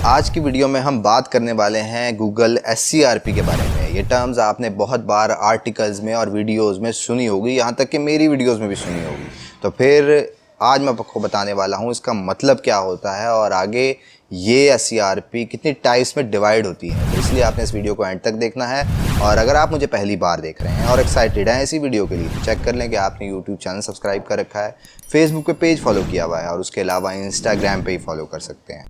आज की वीडियो में हम बात करने वाले हैं गूगल SCRP के बारे में। ये टर्म्स आपने बहुत बार आर्टिकल्स में और वीडियोस में सुनी होगी, यहाँ तक कि मेरी वीडियोस में भी सुनी होगी। तो फिर आज मैं आपको बताने वाला हूँ इसका मतलब क्या होता है और आगे ये SCRP कितनी टाइप्स में डिवाइड होती है। तो इसलिए आपने इस वीडियो को एंड तक देखना है। और अगर आप मुझे पहली बार देख रहे हैं और एक्साइटेड हैं इसी वीडियो के लिए, तो चेक कर लें कि आपने यूट्यूब चैनल सब्सक्राइब कर रखा है, फेसबुक पे पेज फॉलो किया हुआ है और उसके अलावा इंस्टाग्राम पे ही फॉलो कर सकते हैं।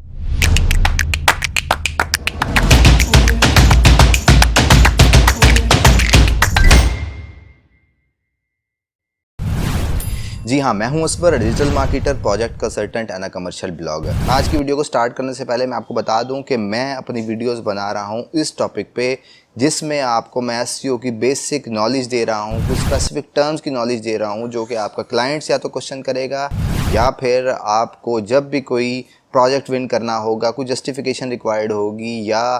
जी हाँ, मैं हूं Asbar, digital marketer, project consultant and commercial blogger. आज की वीडियो को स्टार्ट करने से पहले मैं आपको बता दूं कि मैं अपनी वीडियोस बना रहा हूं इस टॉपिक पे जिसमें आपको मैं SEO की बेसिक नॉलेज दे रहा हूं, कुछ स्पेसिफिक टर्म्स की नॉलेज दे रहा हूं जो कि आपका क्लाइंट्स या तो क्वेश्चन करेगा या फिर आपको जब भी कोई प्रोजेक्ट विन करना होगा, कुछ जस्टिफिकेशन रिक्वायर्ड होगी या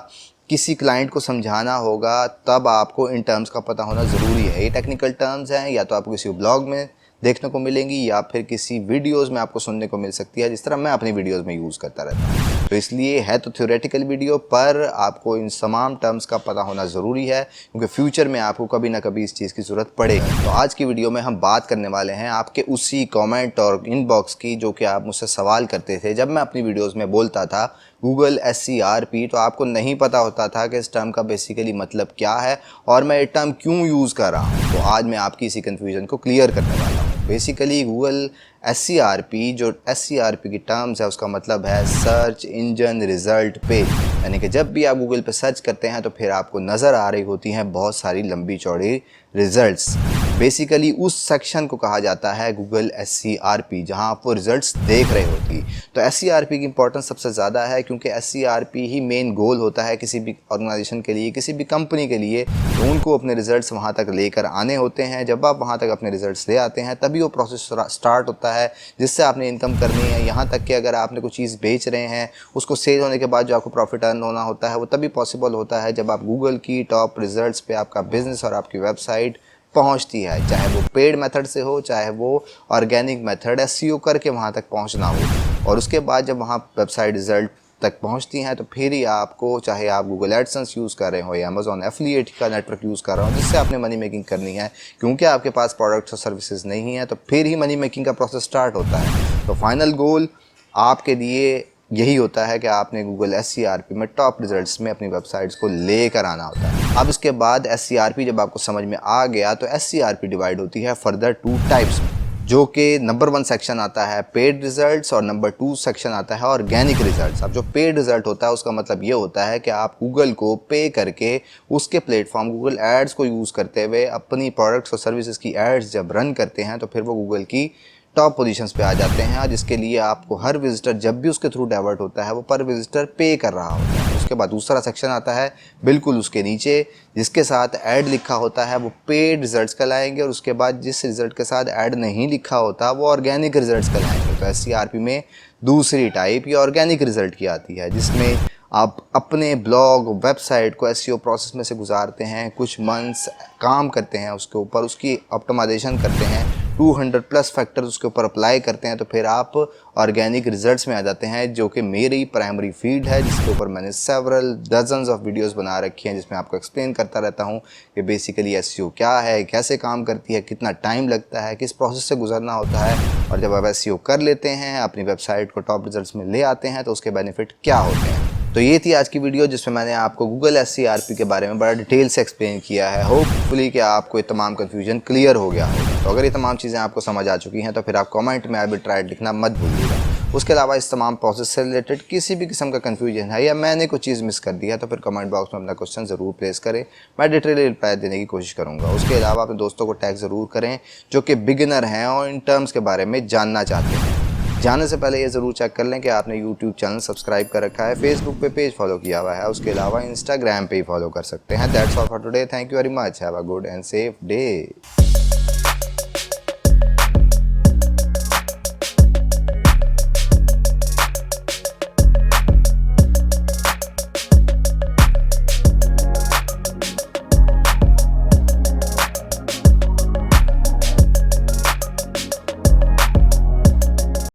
किसी क्लाइंट को समझाना होगा, तब आपको इन टर्म्स का पता होना ज़रूरी है। ये टेक्निकल टर्म्स हैं, या तो आपको किसी ब्लॉग में देखने को मिलेंगी या फिर किसी वीडियोस में आपको सुनने को मिल सकती है, जिस तरह मैं अपनी वीडियोस में यूज़ करता रहता हूँ। तो इसलिए है तो थ्योरेटिकल वीडियो, पर आपको इन तमाम टर्म्स का पता होना ज़रूरी है क्योंकि फ्यूचर में आपको कभी ना कभी इस चीज़ की ज़रूरत पड़ेगी। तो आज की वीडियो में हम बात करने वाले हैं आपके उसी कॉमेंट और इनबॉक्स की जो कि आप मुझसे सवाल करते थे जब मैं अपनी वीडियोज़ में बोलता था गूगल SCRP। तो आपको नहीं पता होता था कि इस टर्म का बेसिकली मतलब क्या है और मैं ये टर्म क्यों यूज़ कर रहा हूँ। तो आज मैं आपकी इसी कन्फ्यूज़न को क्लियर करने वाला हूँ। बेसिकली गूगल SCRP, जो SCRP की टर्म्स है उसका मतलब है सर्च इंजन रिजल्ट पेज, यानी कि जब भी आप गूगल पे सर्च करते हैं तो फिर आपको नज़र आ रही होती हैं बहुत सारी लंबी चौड़ी रिजल्ट्स। बेसिकली उस सेक्शन को कहा जाता है गूगल SCRP जहां आप वो रिजल्ट्स देख रहे होती। तो SCRP की इंपॉर्टेंस सबसे ज़्यादा है क्योंकि SCRP ही मेन गोल होता है किसी भी ऑर्गेनाइजेशन के लिए, किसी भी कंपनी के लिए। तो उनको अपने रिजल्ट्स वहां तक लेकर आने होते हैं। जब आप वहां तक अपने रिजल्ट्स ले आते हैं तभी वो प्रोसेस स्टार्ट होता है जिससे आपने इनकम करनी है। यहाँ तक कि अगर आपने कोई चीज़ बेच रहे हैं, उसको सेल होने के बाद जो आपको प्रॉफिट अर्न होना होता है वो तभी पॉसिबल होता है जब आप गूगल की टॉप रिजल्ट्स पे आपका बिजनेस और आपकी वेबसाइट पहुंचती है, चाहे वो पेड मेथड से हो, चाहे वो ऑर्गेनिक मेथड SEO करके वहां तक पहुंचना हो। और उसके बाद जब वहां वेबसाइट रिजल्ट तक पहुंचती हैं तो फिर ही आपको, चाहे आप गूगल एडसेंस यूज़ कर रहे हो या अमेजॉन एफिलिएट का नेटवर्क यूज़ कर रहे हो जिससे आपने मनी मेकिंग करनी है, क्योंकि आपके पास प्रोडक्ट्स और सर्विसेज नहीं है, तो फिर ही मनी मेकिंग का प्रोसेस स्टार्ट होता है। तो फाइनल गोल आपके लिए यही होता है कि आपने गूगल SCRP में टॉप रिजल्ट्स में अपनी वेबसाइट्स को लेकर आना होता है। अब इसके बाद SCRP जब आपको समझ में आ गया तो SCRP डिवाइड होती है फर्दर 2 टाइप्स में, जो कि नंबर 1 सेक्शन आता है पेड रिजल्ट्स और नंबर 2 सेक्शन आता है ऑर्गेनिक रिजल्ट्स। अब जो पेड रिजल्ट होता है उसका मतलब ये होता है कि आप गूगल को पे करके उसके प्लेटफॉर्म गूगल एड्स को यूज़ करते हुए अपनी प्रोडक्ट्स और सर्विसेज की एड्स जब रन करते हैं तो फिर वो गूगल की टॉप पोजीशंस पे आ जाते हैं, जिसके लिए आपको हर विजिटर जब भी उसके थ्रू डाइवर्ट होता है वो पर विजिटर पे कर रहा होता है। उसके बाद दूसरा सेक्शन आता है बिल्कुल उसके नीचे जिसके साथ ऐड लिखा होता है, वो पेड रिजल्ट्स कहलाएंगे। और उसके बाद जिस रिजल्ट के साथ ऐड नहीं लिखा होता वो ऑर्गेनिक रिजल्ट्स कहलाएंगे। तो SCRP में दूसरी टाइप ये ऑर्गेनिक रिजल्ट की आती है जिसमें आप अपने ब्लॉग वेबसाइट को SEO प्रोसेस में से गुजारते हैं, कुछ मंथ्स काम करते हैं उसके ऊपर, उसकी ऑप्टिमाइजेशन करते हैं, 200+ फैक्टर्स उसके ऊपर अप्लाई करते हैं, तो फिर आप ऑर्गेनिक रिजल्ट्स में आ जाते हैं, जो कि मेरी प्राइमरी फील्ड है जिसके ऊपर मैंने सेवरल डजन्स ऑफ वीडियोस बना रखी हैं जिसमें आपको एक्सप्लेन करता रहता हूं कि बेसिकली SEO क्या है, कैसे काम करती है, कितना टाइम लगता है, किस प्रोसेस से गुजरना होता है, और जब आप SEO कर लेते हैं, अपनी वेबसाइट को टॉप रिजल्ट्स में ले आते हैं तो उसके बेनिफिट क्या होते हैं। तो ये थी आज की वीडियो जिसमें मैंने आपको गूगल SCRP के बारे में बड़ा डिटेल से एक्सप्लेन किया है। होपफुली कि आपको ये तमाम कन्फ्यूजन क्लियर हो गया होगा। तो अगर ये तमाम चीज़ें आपको समझ आ चुकी हैं तो फिर आप कमेंट में आर्बिट्राइड लिखना मत भूलिएगा। उसके अलावा इस तमाम प्रोसेस से रिलेटेड किसी भी किस्म का कन्फ्यूजन है या मैंने कोई चीज़ मिस कर दी है तो फिर कमेंट बॉक्स में अपना क्वेश्चन ज़रूर प्लेस करें, मैं डिटेल रिप्लाई देने की कोशिश करूँगा। उसके अलावा अपने दोस्तों को टैग ज़रूर करें जो कि बिगिनर हैं और इन टर्म्स के बारे में जानना चाहते हैं। जाने से पहले ये ज़रूर चेक कर लें कि आपने यूट्यूब चैनल सब्सक्राइब कर रखा है, फेसबुक पे पेज फॉलो किया हुआ है, उसके अलावा इंस्टाग्राम पे ही फॉलो कर सकते हैं। That's all for today. Thank you very much. Have a good and safe day.